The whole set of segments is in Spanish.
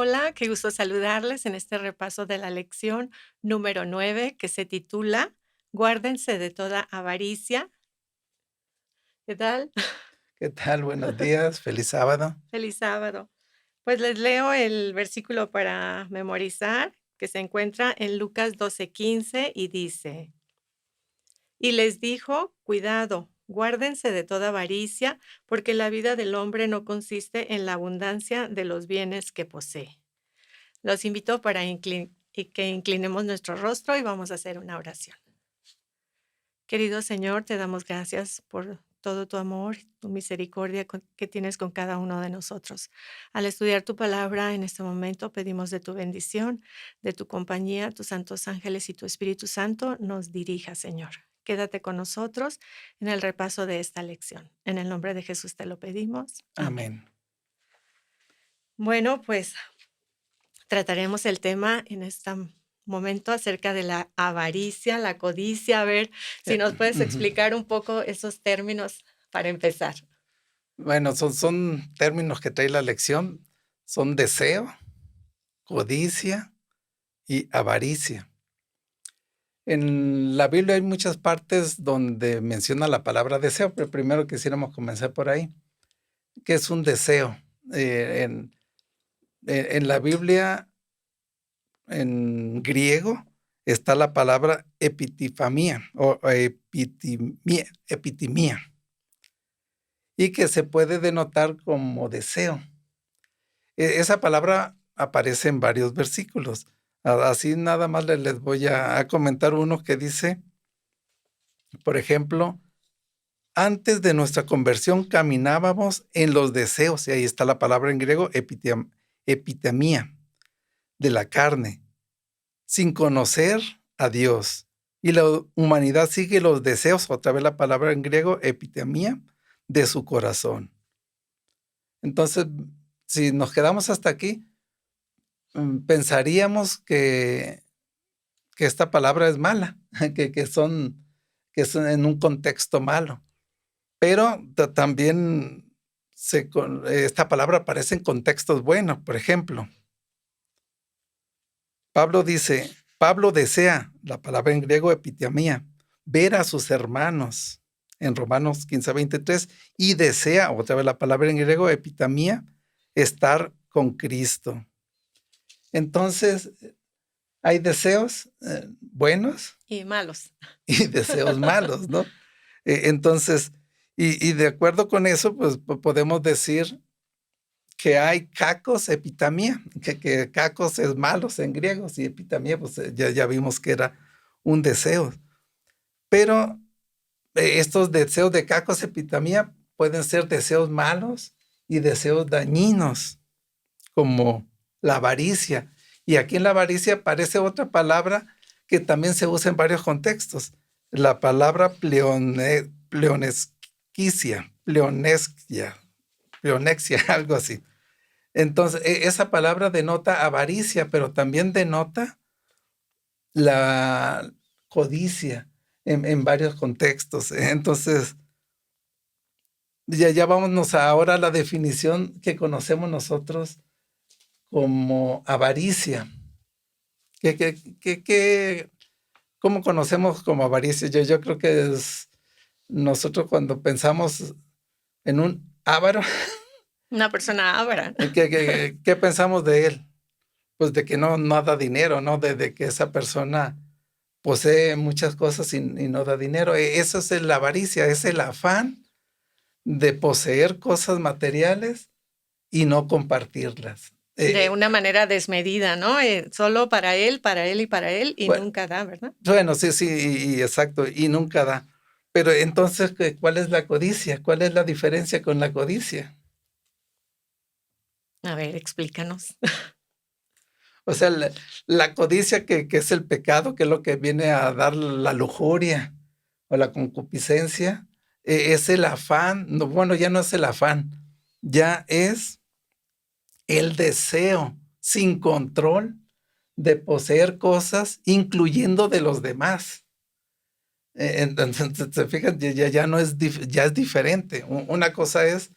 Hola, qué gusto saludarles en este repaso de la lección número 9 que se titula Guárdense de toda avaricia. ¿Qué tal? ¿Qué tal? Buenos días, feliz sábado. Feliz sábado. Pues les leo el versículo para memorizar que se encuentra en Lucas 12:15 y dice, y les dijo, cuidado, guárdense de toda avaricia, porque la vida del hombre no consiste en la abundancia de los bienes que posee. Los invito para y que inclinemos nuestro rostro y vamos a hacer una oración. Querido Señor, te damos gracias por todo tu amor, tu misericordia que tienes con cada uno de nosotros. Al estudiar tu palabra en este momento, pedimos de tu bendición, de tu compañía, tus santos ángeles y tu Espíritu Santo nos dirija, Señor. Quédate con nosotros en el repaso de esta lección. En el nombre de Jesús te lo pedimos. Amén. Amén. Bueno, pues trataremos el tema en este momento acerca de la avaricia, la codicia. A ver si nos puedes Ujú. explicar un poco esos términos para empezar. Bueno, son términos que trae la lección, son deseo, codicia y avaricia. En la Biblia hay muchas partes donde menciona la palabra deseo, pero primero quisiéramos comenzar por ahí. ¿Qué es un deseo? En la Biblia, en griego, está la palabra epitifamia o epitimia, y que se puede denotar como deseo. Esa palabra aparece en varios versículos. Así nada más les voy a comentar uno que dice, por ejemplo, antes de nuestra conversión caminábamos en los deseos, y ahí está la palabra en griego, epitemia, de la carne, sin conocer a Dios. Y la humanidad sigue los deseos, otra vez la palabra en griego, epitemia, de su corazón. Entonces, si nos quedamos hasta aquí, pensaríamos que esta palabra es mala, que son en un contexto malo. Pero también esta palabra aparece en contextos buenos. Por ejemplo, Pablo desea, la palabra en griego epitemia, ver a sus hermanos en Romanos 15:23, y desea, otra vez la palabra en griego epitamia, estar con Cristo. Entonces, hay deseos buenos Y malos. y deseos malos, ¿no? Entonces, y de acuerdo con eso, pues podemos decir que hay kakos, epitamia, que kakos es malos en griego, y epitamia, pues ya vimos que era un deseo. Pero estos deseos de kakos, epitamia, pueden ser deseos malos y deseos dañinos, como la avaricia. Y aquí en la avaricia aparece otra palabra que también se usa en varios contextos, la palabra pleonexia, algo así. Entonces, esa palabra denota avaricia, pero también denota la codicia en varios contextos. Entonces, ya vámonos ahora a la definición que conocemos nosotros como avaricia. ¿Cómo conocemos como avaricia? Yo creo que es nosotros cuando pensamos en un avaro, Una persona avara. ¿qué pensamos de él? Pues de que no da dinero, ¿no? De que esa persona posee muchas cosas y no da dinero. Eso es la avaricia, es el afán de poseer cosas materiales y no compartirlas. De una manera desmedida, ¿no? Solo para él y Bueno, nunca da, ¿verdad? bueno, sí, sí, y exacto, y nunca da. Pero entonces, ¿cuál es la codicia? ¿Cuál es la diferencia con la codicia? A ver, explícanos. O sea, la codicia que es el pecado, que es lo que viene a dar la lujuria o la concupiscencia, es el afán, no, bueno, ya no es el afán, ya es el deseo sin control de poseer cosas, incluyendo de los demás. Entonces, se fijan, ya no es, ya es diferente. Una cosa es,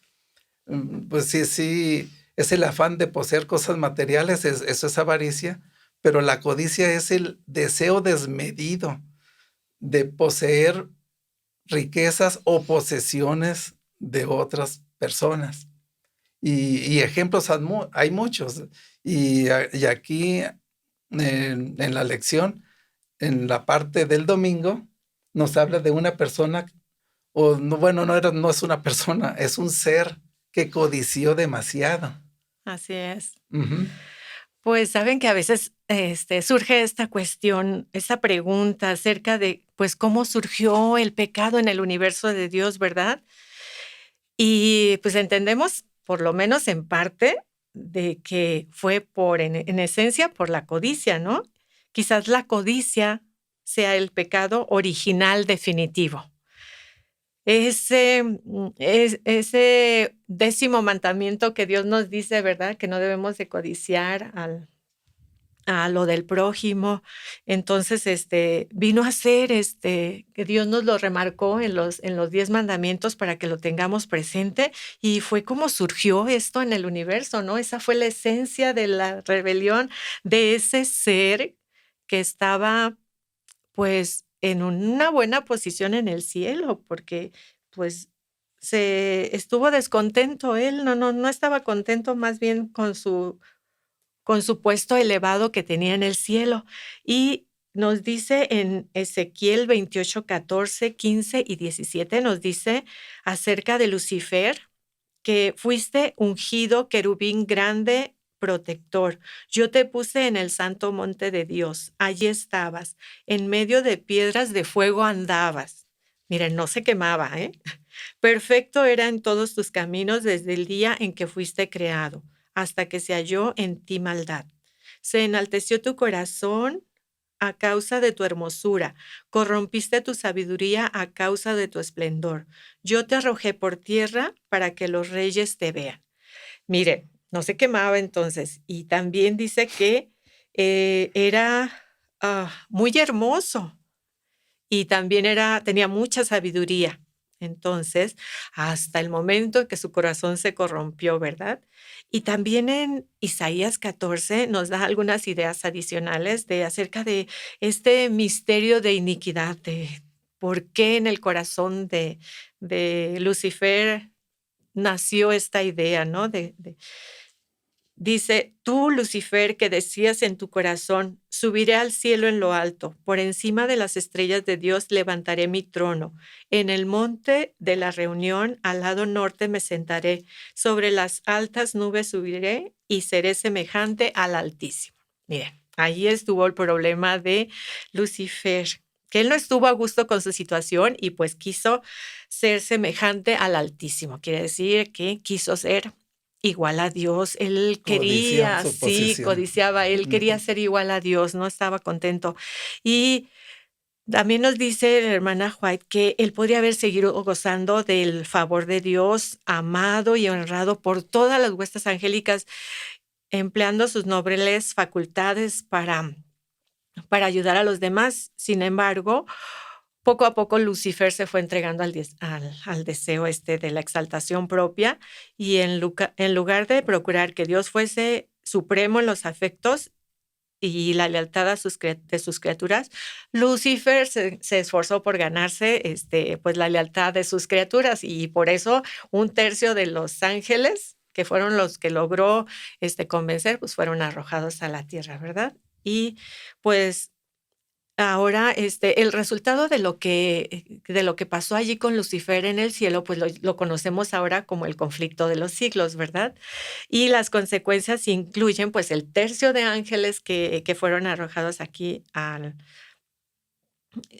pues sí, es el afán de poseer cosas materiales, eso es avaricia, pero la codicia es el deseo desmedido de poseer riquezas o posesiones de otras personas. Y ejemplos hay muchos. Y aquí en la lección, en la parte del domingo, nos habla de una persona, o no, bueno, no es una persona, es un ser que codició demasiado. Así es. Ujú. Pues, saben que a veces, surge esta cuestión, esta pregunta acerca de, pues, cómo surgió el pecado en el universo de Dios, ¿verdad? Y, pues, entendemos, por lo menos en parte, de que fue en esencia, por la codicia, ¿no? Quizás la codicia sea el pecado original definitivo. Ese 10º mandamiento que Dios nos dice, ¿verdad? Que no debemos de codiciar a lo del prójimo. Entonces, vino a ser, que Dios nos lo remarcó en los 10 mandamientos para que lo tengamos presente, y fue como surgió esto en el universo, ¿no? Esa fue la esencia de la rebelión de ese ser que estaba, pues, en una buena posición en el cielo, porque, pues, se estuvo descontento él, no estaba contento, más bien con su puesto elevado que tenía en el cielo. Y nos dice en Ezequiel 28, 14, 15 y 17, nos dice acerca de Lucifer, que fuiste ungido querubín grande protector. Yo te puse en el santo monte de Dios. Allí estabas. En medio de piedras de fuego andabas. Miren, no se quemaba, ¿eh? Perfecto era en todos tus caminos desde el día en que fuiste creado, hasta que se halló en ti maldad. Se enalteció tu corazón a causa de tu hermosura, corrompiste tu sabiduría a causa de tu esplendor. Yo te arrojé por tierra para que los reyes te vean. Mire, no se quemaba entonces. Y también dice que era muy hermoso y también tenía mucha sabiduría. Entonces, hasta el momento en que su corazón se corrompió, ¿verdad? Y también en Isaías 14 nos da algunas ideas adicionales acerca de este misterio de iniquidad, de por qué en el corazón de Lucifer nació esta idea, ¿no? Dice, tú, Lucifer, que decías en tu corazón, subiré al cielo en lo alto, por encima de las estrellas de Dios levantaré mi trono. En el monte de la reunión, al lado norte me sentaré, sobre las altas nubes subiré y seré semejante al Altísimo. Miren, ahí estuvo el problema de Lucifer, que él no estuvo a gusto con su situación y pues quiso ser semejante al Altísimo. Quiere decir que quiso ser igual a Dios, él Codició quería, su sí, posición. codiciaba, él quería Ujú. ser igual a Dios, no estaba contento. Y también nos dice la hermana White que él podría haber seguido gozando del favor de Dios, amado y honrado por todas las huestes angélicas, empleando sus nobles facultades para ayudar a los demás. Sin embargo, poco a poco Lucifer se fue entregando al deseo de la exaltación propia y en lugar de procurar que Dios fuese supremo en los afectos y la lealtad de sus criaturas, Lucifer se esforzó por ganarse pues la lealtad de sus criaturas, y por eso 1/3 de los ángeles, que fueron los que logró convencer, pues fueron arrojados a la tierra, ¿verdad? Y pues ahora, el resultado de lo que pasó allí con Lucifer en el cielo, pues lo conocemos ahora como el conflicto de los siglos, ¿verdad? Y las consecuencias incluyen, pues, el tercio de ángeles que fueron arrojados aquí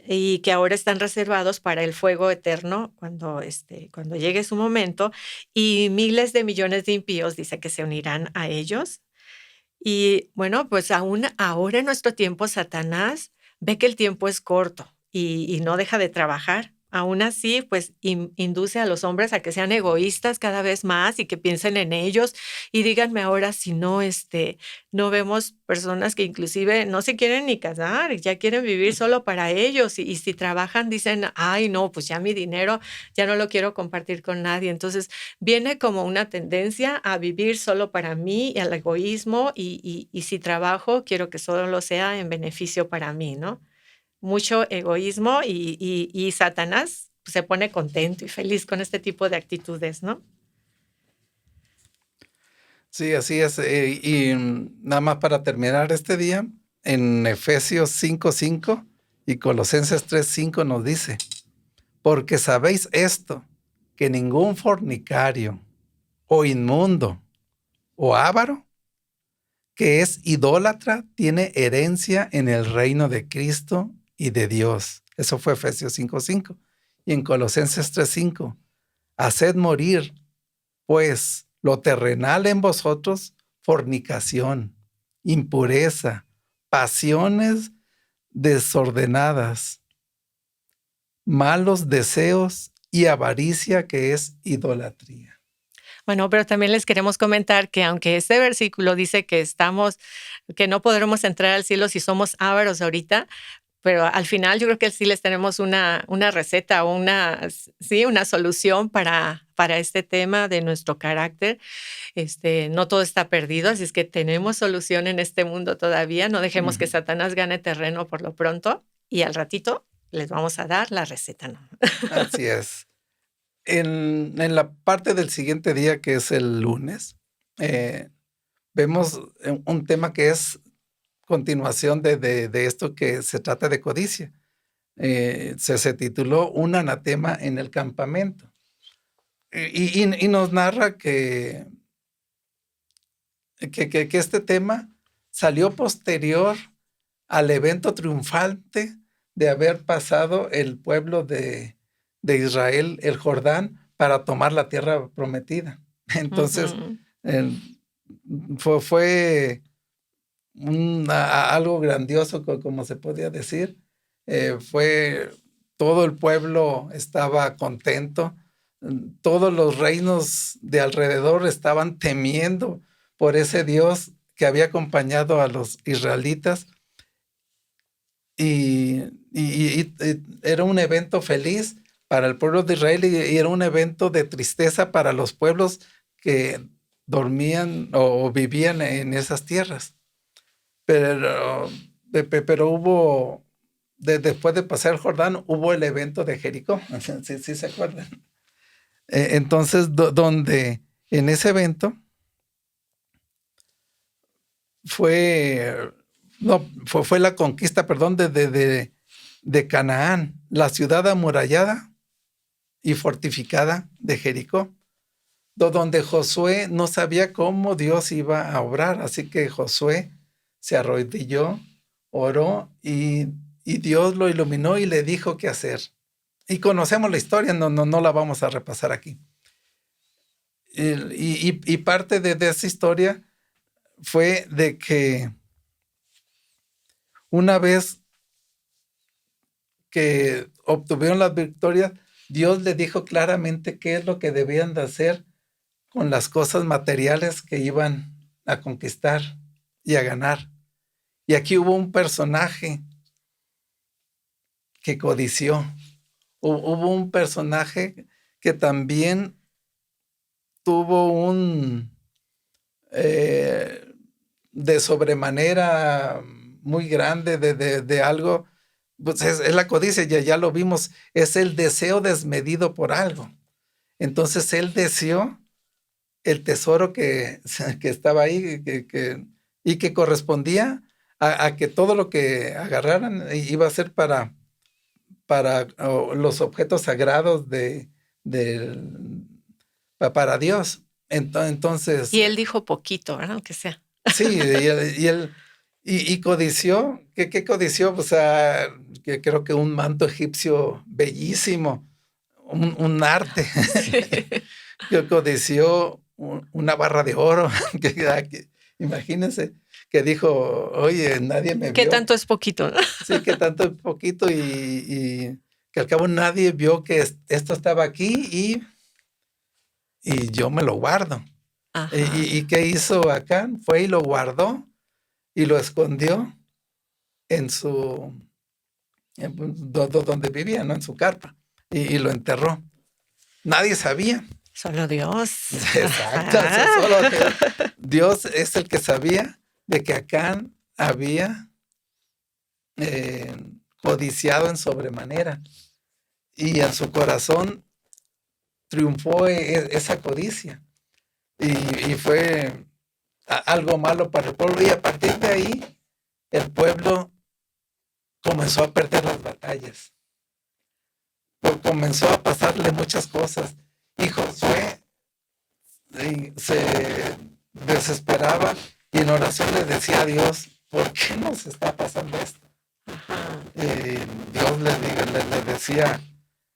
y que ahora están reservados para el fuego eterno cuando llegue su momento, y miles de millones de impíos dice que se unirán a ellos. Y bueno, pues aún ahora en nuestro tiempo, Satanás ve que el tiempo es corto y no deja de trabajar aún así, pues induce a los hombres a que sean egoístas cada vez más y que piensen en ellos. Y díganme ahora si no, no vemos personas que inclusive no se quieren ni casar, ya quieren vivir solo para ellos. Y si trabajan, dicen, ay, no, pues ya mi dinero ya no lo quiero compartir con nadie. Entonces viene como una tendencia a vivir solo para mí y al egoísmo. Y si trabajo, quiero que solo lo sea en beneficio para mí, ¿no? Mucho egoísmo y Satanás pues, se pone contento y feliz con este tipo de actitudes, ¿no? Sí, así es. Nada más para terminar este día, en Efesios 5:5 y Colosenses 3:5 nos dice, porque sabéis esto, que ningún fornicario o inmundo o avaro que es idólatra tiene herencia en el reino de Cristo y de Dios. Eso fue Efesios 5:5. Y en Colosenses 3:5, haced morir, pues, lo terrenal en vosotros, fornicación, impureza, pasiones desordenadas, malos deseos y avaricia, que es idolatría. Bueno, pero también les queremos comentar que aunque este versículo dice que no podremos entrar al cielo si somos ávaros ahorita, pero al final yo creo que sí les tenemos una receta o una solución para este tema de nuestro carácter. No todo está perdido, así es que tenemos solución en este mundo todavía. No dejemos que Satanás gane terreno por lo pronto y al ratito les vamos a dar la receta, ¿no? Así es. En la parte del siguiente día, que es el lunes, vemos un tema que es continuación de esto que se trata de codicia. Se tituló Un anatema en el campamento. Y nos narra que este tema salió posterior al evento triunfante de haber pasado el pueblo de Israel, el Jordán, para tomar la tierra prometida. Entonces, Ujú. fue algo grandioso, como se podía decir. Todo el pueblo estaba contento, todos los reinos de alrededor estaban temiendo por ese Dios que había acompañado a los israelitas y era un evento feliz para el pueblo de Israel y era un evento de tristeza para los pueblos que dormían o vivían en esas tierras. Pero hubo, después de pasar el Jordán, hubo el evento de Jericó, sí se acuerdan. Entonces, donde en ese evento fue la conquista, perdón, de Canaán, la ciudad amurallada y fortificada de Jericó, donde Josué no sabía cómo Dios iba a obrar, así que Josué se arrodilló, oró y Dios lo iluminó y le dijo qué hacer. Y conocemos la historia, no la vamos a repasar aquí. Y parte de esa historia fue de que una vez que obtuvieron las victorias, Dios le dijo claramente qué es lo que debían de hacer con las cosas materiales que iban a conquistar y a ganar. Y aquí hubo un personaje que codició. Hubo un personaje que también tuvo de sobremanera muy grande de algo, pues es la codicia, ya lo vimos, es el deseo desmedido por algo. Entonces él deseó el tesoro que estaba ahí y que correspondía a que todo lo que agarraran iba a ser para los objetos sagrados para Dios. Entonces, Y él dijo poquito, ¿verdad? Aunque sea. sí, y codició. ¿Qué codició? O sea, que creo que un manto egipcio bellísimo, un arte. Sí. Que codició una barra de oro. Imagínense que dijo, oye, nadie me ¿Qué vio. tanto es poquito, no? Sí, que tanto es poquito y que al cabo nadie vio que esto estaba aquí y yo me lo guardo. Ajá. ¿Y qué hizo Acán? Fue y lo guardó y lo escondió en su, donde vivía, ¿no? En su carpa, y lo enterró. Nadie sabía. Solo Dios. Exacto, Ajá. solo Dios. Dios es el que sabía de que Acán había eh, codiciado en sobremanera y en su corazón triunfó esa codicia y fue algo malo para el pueblo y a partir de ahí el pueblo comenzó a perder las batallas, comenzó a pasarle muchas cosas y Josué se desesperaba y en oración le decía a Dios, ¿por qué nos está pasando esto? Dios le decía,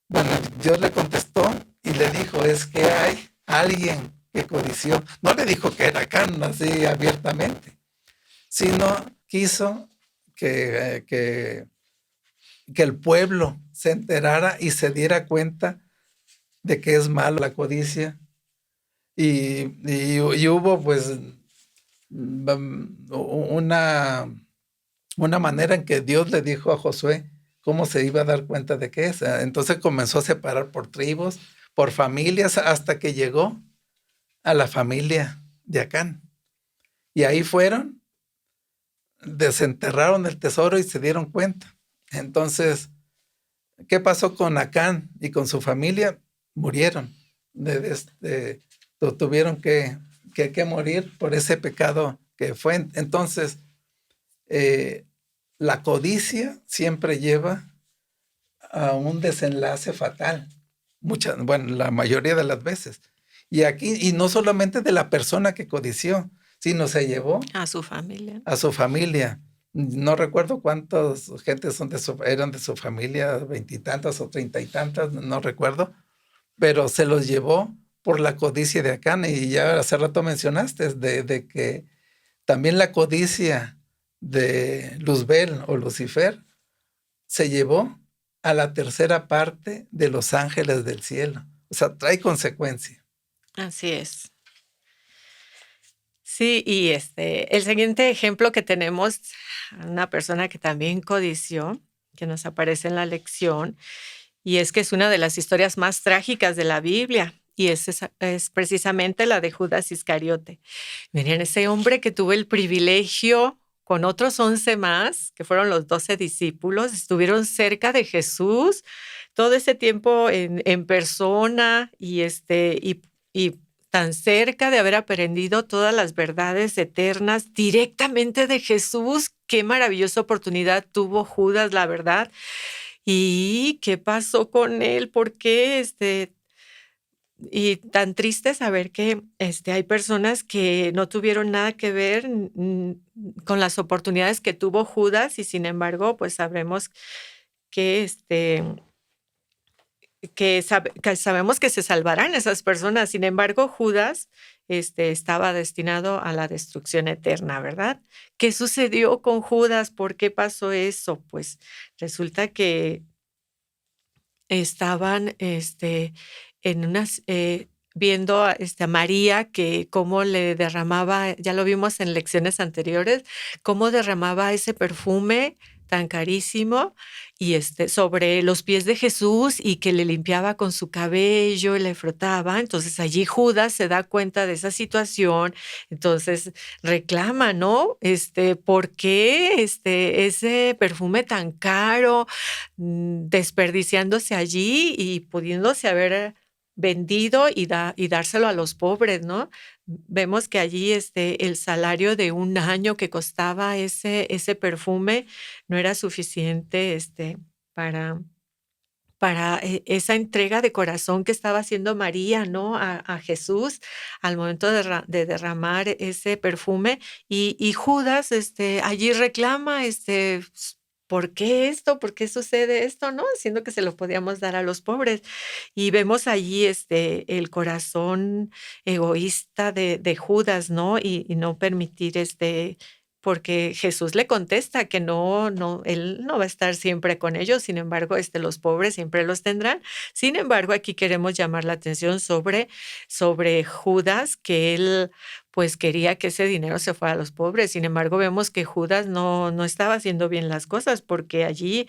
bueno, Dios le contestó y le dijo, es que hay alguien que codició. No le dijo que era Acán así abiertamente, sino quiso que el pueblo se enterara y se diera cuenta de que es malo la codicia. Y hubo pues una manera en que Dios le dijo a Josué cómo se iba a dar cuenta de que es. Entonces comenzó a separar por tribus, por familias, hasta que llegó a la familia de Acán. Y ahí fueron, desenterraron el tesoro y se dieron cuenta. Entonces, ¿qué pasó con Acán y con su familia? Murieron. Tuvieron que morir por ese pecado que fue. Entonces, la codicia siempre lleva a un desenlace fatal. Bueno, la mayoría de las veces. Y aquí, y no solamente de la persona que codició, sino se llevó A su familia. a su familia. No recuerdo cuántas gentes eran de su familia, 20 y tantas o 30 y tantas, no recuerdo, pero se los llevó por la codicia de Acán. Y ya hace rato mencionaste de que también la codicia de Luzbel o Lucifer se llevó a la tercera parte de los ángeles del cielo. O sea, trae consecuencia. Así es. Sí, y el siguiente ejemplo que tenemos, una persona que también codició, que nos aparece en la lección, y es que es una de las historias más trágicas de la Biblia, y es precisamente la de Judas Iscariote. Miren, ese hombre que tuvo el privilegio con otros 11 más, que fueron los 12 discípulos, estuvieron cerca de Jesús todo ese tiempo en persona y tan cerca de haber aprendido todas las verdades eternas directamente de Jesús. Qué maravillosa oportunidad tuvo Judas, la verdad. ¿Y qué pasó con él? ¿Por qué y tan triste saber que hay personas que no tuvieron nada que ver con las oportunidades que tuvo Judas y sin embargo, pues sabremos que, que sabemos que se salvarán esas personas. Sin embargo, Judas estaba destinado a la destrucción eterna, ¿verdad? ¿Qué sucedió con Judas? ¿Por qué pasó eso? Pues resulta que estaban, en unas, viendo a María, que cómo le derramaba, ya lo vimos en lecciones anteriores, cómo derramaba ese perfume tan carísimo y, sobre los pies de Jesús y que le limpiaba con su cabello y le frotaba. Entonces, allí Judas se da cuenta de esa situación, entonces reclama, ¿no? ¿Por qué, ese perfume tan caro? Desperdiciándose allí y pudiéndose haber vendido y dárselo a los pobres, ¿no? Vemos que allí, el salario de un año que costaba ese perfume no era suficiente, para esa entrega de corazón que estaba haciendo María, ¿no? A Jesús al momento de derramar ese perfume. Y Judas, allí reclama, ¿por qué esto? ¿Por qué sucede esto? ¿No? Siendo que se lo podíamos dar a los pobres. Y vemos allí, el corazón egoísta de Judas, ¿no? Y no permitir, porque Jesús le contesta que él no va a estar siempre con ellos, sin embargo, los pobres siempre los tendrán. Sin embargo, aquí queremos llamar la atención sobre Judas, que él, pues, quería que ese dinero se fuera a los pobres. Sin embargo, vemos que Judas no estaba haciendo bien las cosas, porque allí,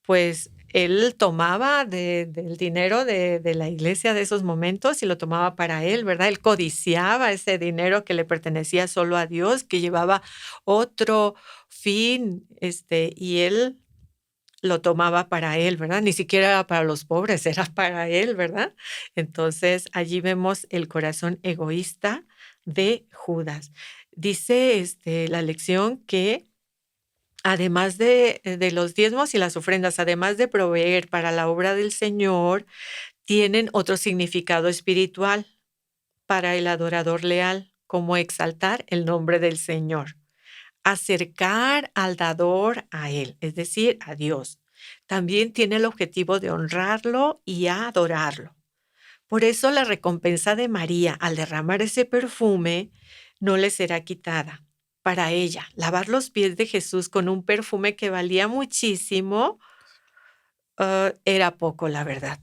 pues, él tomaba del dinero de la iglesia de esos momentos y lo tomaba para él, ¿verdad? Él codiciaba ese dinero que le pertenecía solo a Dios, que llevaba otro fin, y él lo tomaba para él, ¿verdad? Ni siquiera era para los pobres, era para él, ¿verdad? Entonces, allí vemos el corazón egoísta de Judas. Dice, la lección que además de los diezmos y las ofrendas, además de proveer para la obra del Señor, tienen otro significado espiritual para el adorador leal, como exaltar el nombre del Señor, acercar al dador a Él, es decir, a Dios. También tiene el objetivo de honrarlo y adorarlo. Por eso la recompensa de María al derramar ese perfume no le será quitada. Para ella, lavar los pies de Jesús con un perfume que valía muchísimo, era poco, la verdad.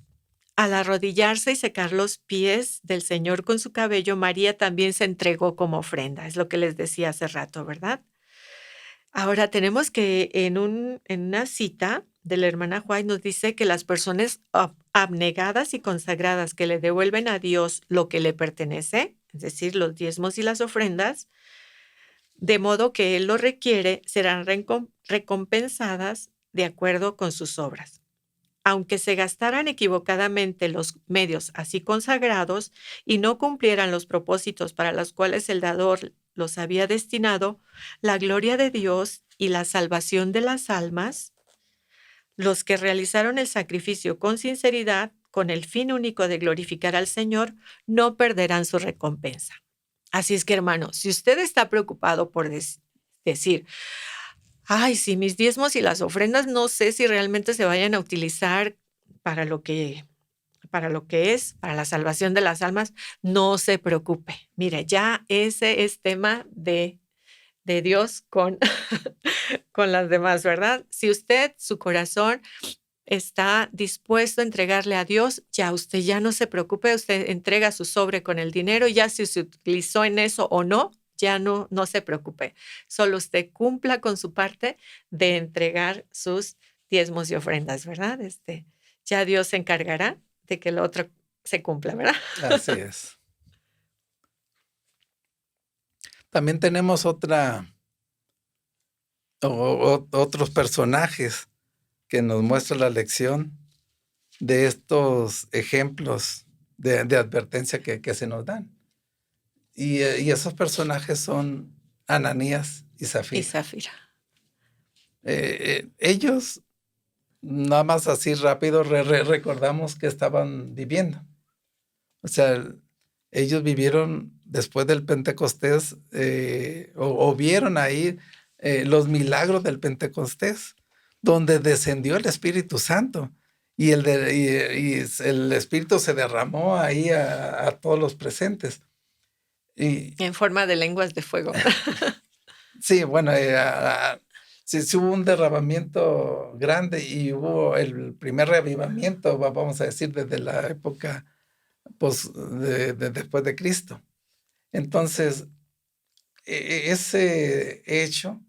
Al arrodillarse y secar los pies del Señor con su cabello, María también se entregó como ofrenda. Es lo que les decía hace rato, ¿verdad? Ahora tenemos que en una cita de la hermana White nos dice que las personas abnegadas y consagradas que le devuelven a Dios lo que le pertenece, es decir, los diezmos y las ofrendas, de modo que Él lo requiere, serán recompensadas de acuerdo con sus obras. Aunque se gastaran equivocadamente los medios así consagrados y no cumplieran los propósitos para los cuales el dador los había destinado, la gloria de Dios y la salvación de las almas, los que realizaron el sacrificio con sinceridad, con el fin único de glorificar al Señor, no perderán su recompensa. Así es que, hermano, si usted está preocupado por decir, ay, sí, mis diezmos y las ofrendas no sé si realmente se vayan a utilizar para lo que es, para la salvación de las almas, no se preocupe. Mire, ya ese es tema de Dios con, con las demás, ¿verdad? Si usted, su corazón está dispuesto a entregarle a Dios, ya usted ya no se preocupe, usted entrega su sobre con el dinero, ya si se utilizó en eso o no, ya no se preocupe. Solo usted cumpla con su parte de entregar sus diezmos y ofrendas, ¿verdad? Ya Dios se encargará de que lo otro se cumpla, ¿verdad? Así es. También tenemos otros personajes que nos muestra la lección de estos ejemplos de advertencia que se nos dan. Y esos personajes son Ananías y Zafira. Y Zafira. Ellos, nada más así rápido, recordamos que estaban viviendo. O sea, ellos vivieron después del Pentecostés, o vieron ahí los milagros del Pentecostés, donde descendió el Espíritu Santo y el Espíritu se derramó ahí a todos los presentes. Y, en forma de lenguas de fuego. sí, bueno, sí hubo un derramamiento grande y hubo el primer reavivamiento, vamos a decir, desde la época después de Cristo. Entonces, ese hecho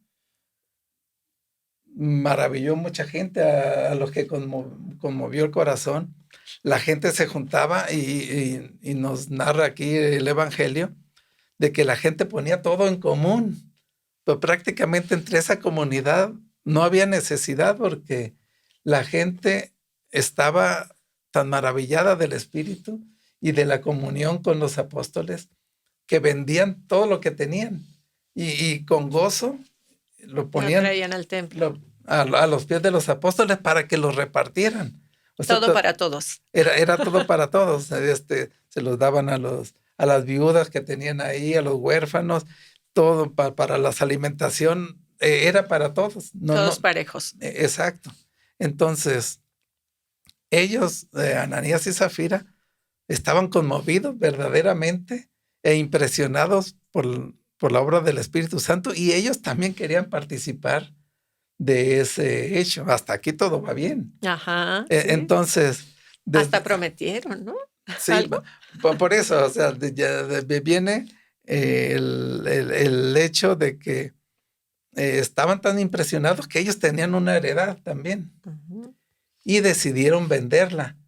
maravilló mucha gente, a los que conmovió el corazón. La gente se juntaba y nos narra aquí el Evangelio de que la gente ponía todo en común, pero prácticamente entre esa comunidad no había necesidad porque la gente estaba tan maravillada del Espíritu y de la comunión con los apóstoles que vendían todo lo que tenían y con gozo lo ponían, lo traían al templo. A los pies de los apóstoles para que los repartieran. O sea, todo para todos. Era todo para todos. Se los daban a las viudas que tenían ahí, a los huérfanos, todo para la alimentación, era para todos. Todos parejos. Exacto. Entonces, ellos, Ananías y Zafira, estaban conmovidos verdaderamente e impresionados por por la obra del Espíritu Santo, y ellos también querían participar de ese hecho. Hasta aquí todo va bien. Ajá, sí. Entonces, Hasta prometieron, ¿no? sí, ¿Algo? por eso, o sea, viene el hecho de que estaban tan impresionados que ellos tenían una heredad también Ujú. y decidieron venderla.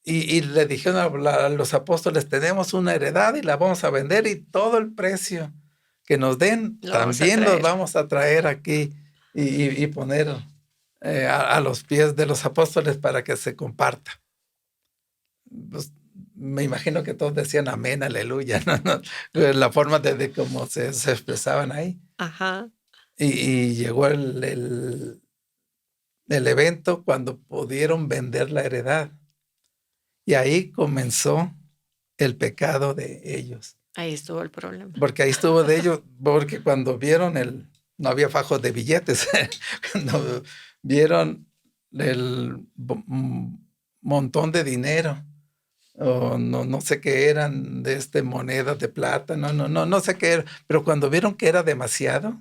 Y le dijeron a los apóstoles, tenemos una heredad y la vamos a vender, y todo el precio que nos den Lo vamos a también los traer. vamos a traer aquí y poner a los pies de los apóstoles para que se comparta. Pues, me imagino que todos decían amén, aleluya, ¿no? La forma de cómo se expresaban ahí. Ajá. Y llegó el evento cuando pudieron vender la heredad. Y ahí comenzó el pecado de ellos. Ahí estuvo el problema. Porque ahí estuvo de ellos, porque cuando vieron no había fajos de billetes, cuando vieron el montón de dinero, o no sé qué eran, monedas de plata, no sé qué era, pero cuando vieron que era demasiado,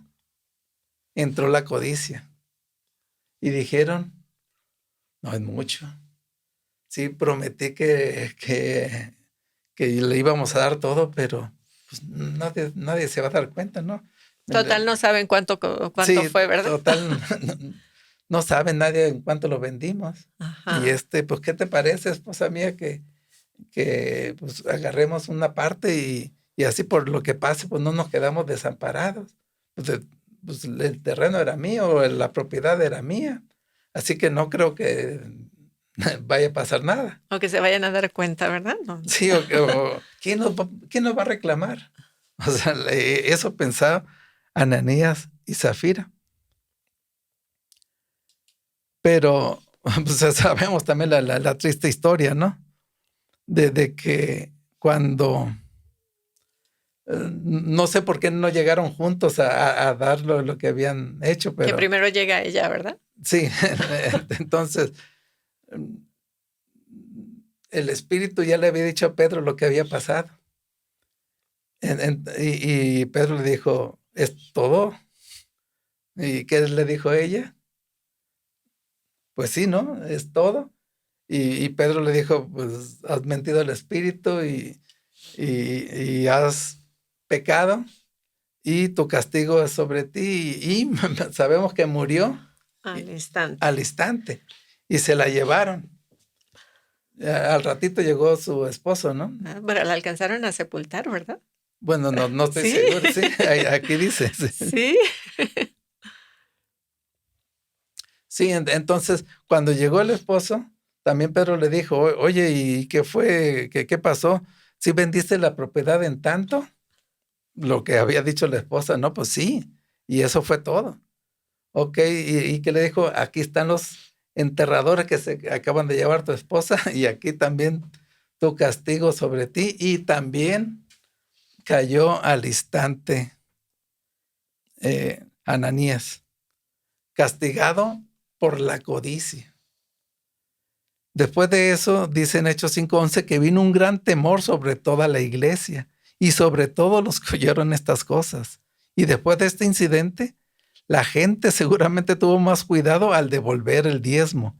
entró la codicia y dijeron, no es mucho. Sí, prometí que le íbamos a dar todo, pero pues nadie se va a dar cuenta, ¿no? Total, no saben cuánto Sí, fue, ¿verdad? total, no sabe nadie en cuánto lo vendimos. Y Ajá. pues, ¿qué te parece, esposa mía, que pues agarremos una parte y así por lo que pase, pues no nos quedamos desamparados? Pues el terreno era mío, la propiedad era mía, así que no creo que vaya a pasar nada. O que se vayan a dar cuenta, ¿verdad? No. Sí, o ¿quién nos va a reclamar? O sea, eso pensaba Ananías y Zafira. Pero pues sabemos también la triste historia, ¿no? De que cuando, no sé por qué no llegaron juntos a dar lo que habían hecho, Que pero primero llega ella, ¿verdad? sí, entonces el Espíritu ya le había dicho a Pedro lo que había pasado. Y Pedro le dijo, ¿es todo? ¿Y qué le dijo ella? Pues sí, ¿no? Es todo. Y Pedro le dijo, pues has mentido al Espíritu y has pecado y tu castigo es sobre ti. Y sabemos que murió Al instante. al instante y se la llevaron. Al ratito llegó su esposo, ¿no? Pero la alcanzaron a sepultar, ¿verdad? Bueno, no estoy Sí. seguro, sí, aquí dice. Sí. Sí, entonces cuando llegó el esposo, también Pedro le dijo, oye, ¿y qué fue? ¿Qué pasó? ¿Sí vendiste la propiedad en tanto? Lo que había dicho la esposa, no, pues sí, y eso fue todo. Ok, ¿y qué le dijo? Aquí están los enterradores que se acaban de llevar tu esposa y aquí también tu castigo sobre ti, y también cayó al instante Ananías, castigado por la codicia. Después de eso, dice en Hechos 5:11 que vino un gran temor sobre toda la iglesia y sobre todos los que oyeron estas cosas. Y después de este incidente, la gente seguramente tuvo más cuidado al devolver el diezmo.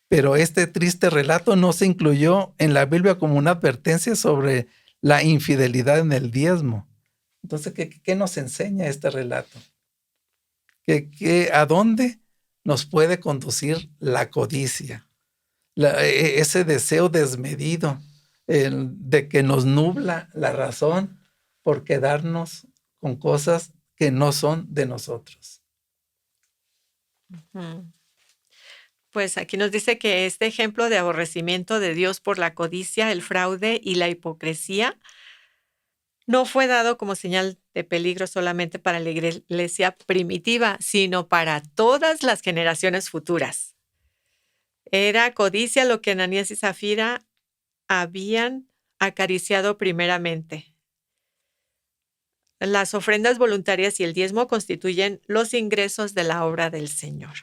Pero este triste relato no se incluyó en la Biblia como una advertencia sobre la infidelidad en el diezmo. Entonces, ¿qué nos enseña este relato? ¿A dónde nos puede conducir la codicia? Ese deseo desmedido de que nos nubla la razón por quedarnos con cosas que no son de nosotros. Pues aquí nos dice que este ejemplo de aborrecimiento de Dios por la codicia, el fraude y la hipocresía no fue dado como señal de peligro solamente para la iglesia primitiva, sino para todas las generaciones futuras. Era codicia lo que Ananías y Zafira habían acariciado primeramente. Las ofrendas voluntarias y el diezmo constituyen los ingresos de la obra del Señor.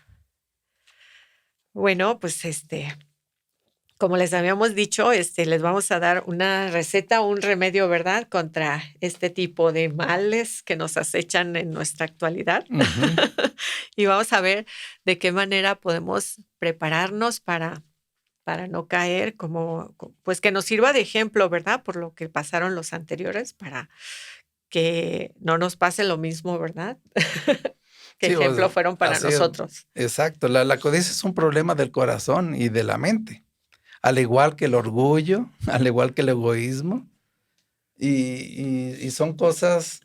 Bueno, pues como les habíamos dicho, les vamos a dar una receta, un remedio, ¿verdad?, contra este tipo de males que nos acechan en nuestra actualidad. Ujú. Y vamos a ver de qué manera podemos prepararnos para no caer, pues, que nos sirva de ejemplo, ¿verdad?, por lo que pasaron los anteriores, para que no nos pase lo mismo, ¿verdad? ¿Qué Sí, ejemplo fueron para así es, nosotros? exacto. La codicia es un problema del corazón y de la mente, al igual que el orgullo, al igual que el egoísmo, y son cosas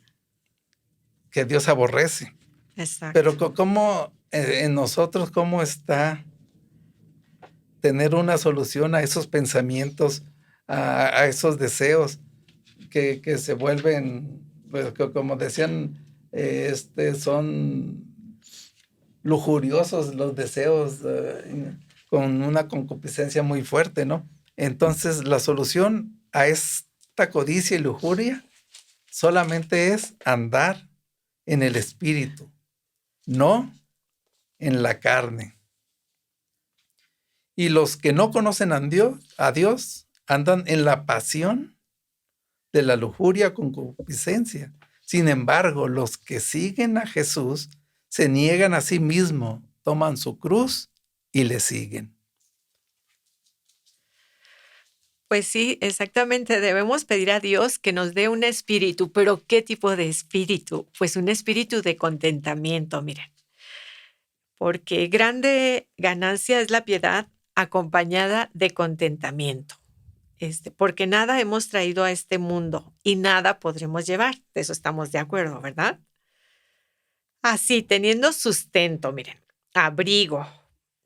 que Dios aborrece. Pero, Exacto. ¿cómo en nosotros cómo está tener una solución a esos pensamientos, a esos deseos que se vuelven, pues, como decían, son lujuriosos los deseos, con una concupiscencia muy fuerte, ¿no? Entonces, la solución a esta codicia y lujuria solamente es andar en el espíritu, no en la carne. Y los que no conocen a Dios andan en la pasión de la lujuria con concupiscencia. Sin embargo, los que siguen a Jesús se niegan a sí mismos, toman su cruz y le siguen. Pues sí, exactamente. Debemos pedir a Dios que nos dé un espíritu, pero ¿qué tipo de espíritu? Pues un espíritu de contentamiento, miren, porque grande ganancia es la piedad acompañada de contentamiento. Porque nada hemos traído a este mundo y nada podremos llevar. De eso estamos de acuerdo, ¿verdad? Así, teniendo sustento, miren, abrigo.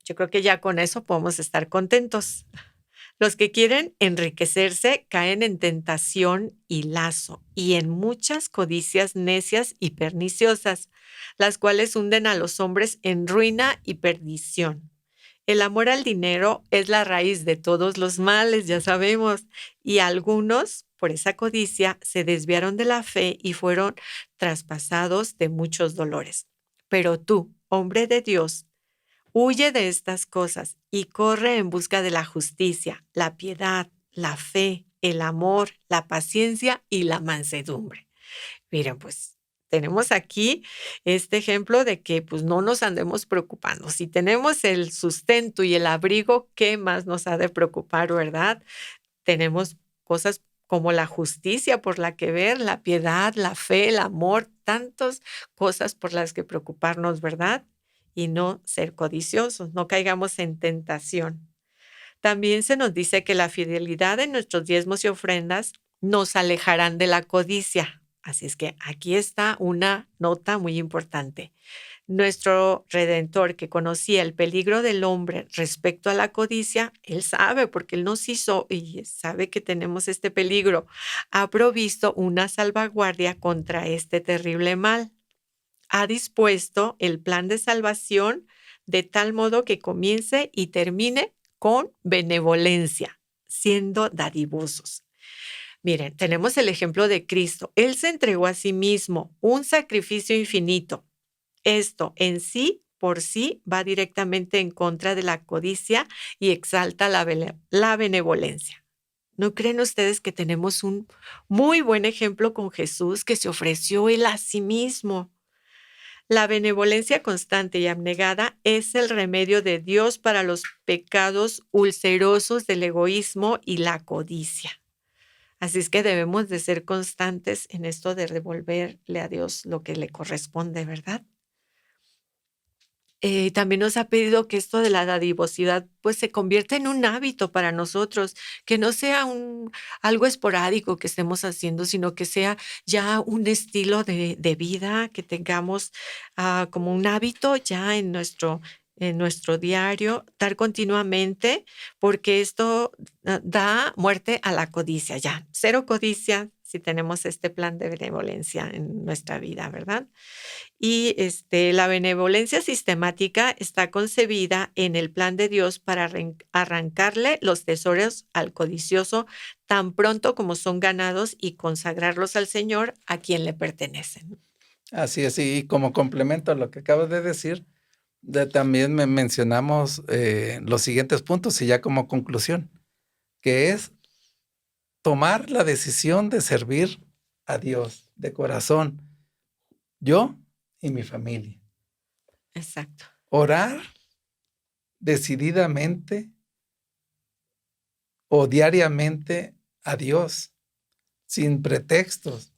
Yo creo que ya con eso podemos estar contentos. Los que quieren enriquecerse caen en tentación y lazo y en muchas codicias necias y perniciosas, las cuales hunden a los hombres en ruina y perdición. El amor al dinero es la raíz de todos los males, ya sabemos, y algunos, por esa codicia, se desviaron de la fe y fueron traspasados de muchos dolores. Pero tú, hombre de Dios, huye de estas cosas y corre en busca de la justicia, la piedad, la fe, el amor, la paciencia y la mansedumbre. Miren, pues tenemos aquí este ejemplo de que pues no nos andemos preocupando. Si tenemos el sustento y el abrigo, ¿qué más nos ha de preocupar, verdad? Tenemos cosas como la justicia por la que ver, la piedad, la fe, el amor, tantas cosas por las que preocuparnos, ¿verdad? Y no ser codiciosos, no caigamos en tentación. También se nos dice que la fidelidad en nuestros diezmos y ofrendas nos alejarán de la codicia. Así es que aquí está una nota muy importante. Nuestro Redentor, que conocía el peligro del hombre respecto a la codicia, él sabe, porque él nos hizo y sabe que tenemos este peligro, ha provisto una salvaguardia contra este terrible mal. Ha dispuesto el plan de salvación de tal modo que comience y termine con benevolencia, siendo dadivosos. Miren, tenemos el ejemplo de Cristo. Él se entregó a sí mismo, un sacrificio infinito. Esto en sí, por sí, va directamente en contra de la codicia y exalta la benevolencia. ¿No creen ustedes que tenemos un muy buen ejemplo con Jesús que se ofreció él a sí mismo? La benevolencia constante y abnegada es el remedio de Dios para los pecados ulcerosos del egoísmo y la codicia. Así es que debemos de ser constantes en esto de devolverle a Dios lo que le corresponde, ¿verdad? También nos ha pedido que esto de la dadivosidad, pues, se convierta en un hábito para nosotros, que no sea algo esporádico que estemos haciendo, sino que sea ya un estilo de vida, que tengamos, como un hábito ya en nuestro diario, dar continuamente, porque esto da muerte a la codicia, ya, cero codicia si tenemos este plan de benevolencia en nuestra vida, ¿verdad? Y, la benevolencia sistemática está concebida en el plan de Dios para arrancarle los tesoros al codicioso tan pronto como son ganados y consagrarlos al Señor a quien le pertenecen. Así es, y como complemento a lo que acabas de decir, también mencionamos los siguientes puntos y ya como conclusión. que es tomar la decisión de servir a Dios de corazón, yo y mi familia. Exacto. Orar decididamente o diariamente a Dios, sin pretextos,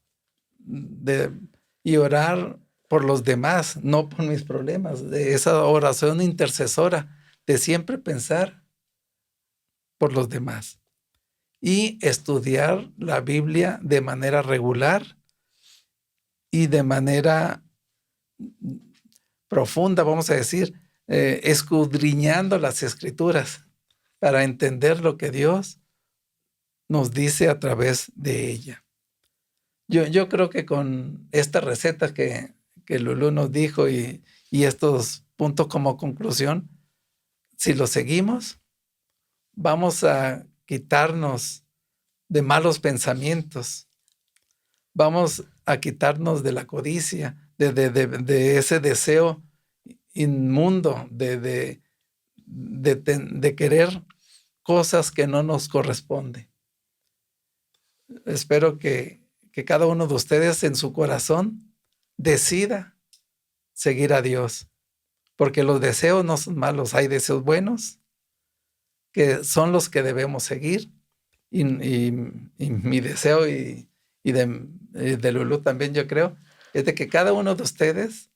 y orar por los demás, no por mis problemas, de esa oración intercesora, de siempre pensar por los demás. Y estudiar la Biblia de manera regular y de manera profunda, vamos a decir, escudriñando las Escrituras para entender lo que Dios nos dice a través de ella. Yo creo que con esta receta que Lulú nos dijo y estos puntos como conclusión, si los seguimos, vamos a quitarnos de malos pensamientos, vamos a quitarnos de la codicia, de ese deseo inmundo, de querer cosas que no nos corresponden. Espero que cada uno de ustedes en su corazón decida seguir a Dios, porque los deseos no son malos, hay deseos buenos que son los que debemos seguir, y mi deseo y de Lulú también, yo creo, es de que cada uno de ustedes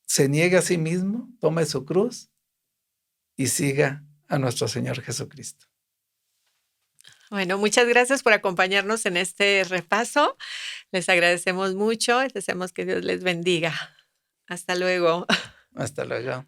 se niegue a sí mismo, tome su cruz y siga a nuestro Señor Jesucristo. Bueno, muchas gracias por acompañarnos en este repaso. Les agradecemos mucho y deseamos que Dios les bendiga. Hasta luego. Hasta luego.